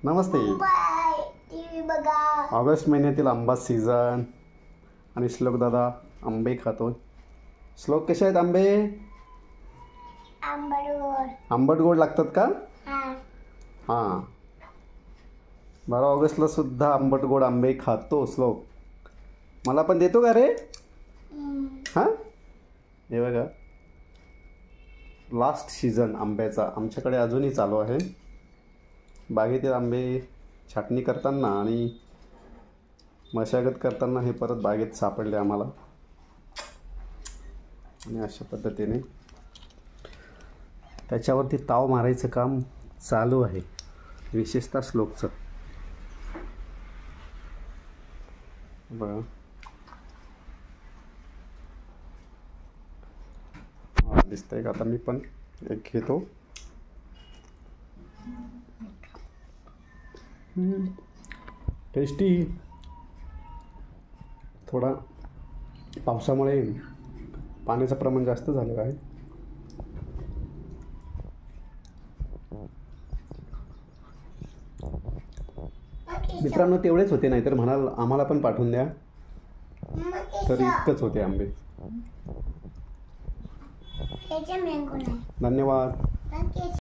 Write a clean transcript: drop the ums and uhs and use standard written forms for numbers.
नमस्ते. TV बघा. August महिन्यातील आंबा सीझन आणि श्लोक दादा आंबे खातोय. श्लोक कसे आहेत आंबे? आंबट गोड लागतात का? हां. 12 ऑगस्टला सुद्धा आंबट गोड आंबे खातो श्लोक. मला पण देतो का रे? हां, हे बघा, लास्ट सीझन आंब्याचा आमच्याकडे अजूनही चालू आहे. बागेतील आंबे छाटणी करताना आणि मशागत करताना हे परत बागेत सापडले आम्हाला. आणि अशा पद्धतीने त्याच्यावरती ताव मारायचं काम चालू आहे, विशेषतः श्लोकचं. बघा, दिसतंय का? आता मी पण एक घेतो. टेस्टी. थोडा पावसामुळे पाण्याचं प्रमाण जास्त झालं आहे. मित्रांनो, तेवढेच होते, नाहीतर म्हणाल आम्हाला पण पाठवून द्या. तर इतकंच होते आंबे. धन्यवाद.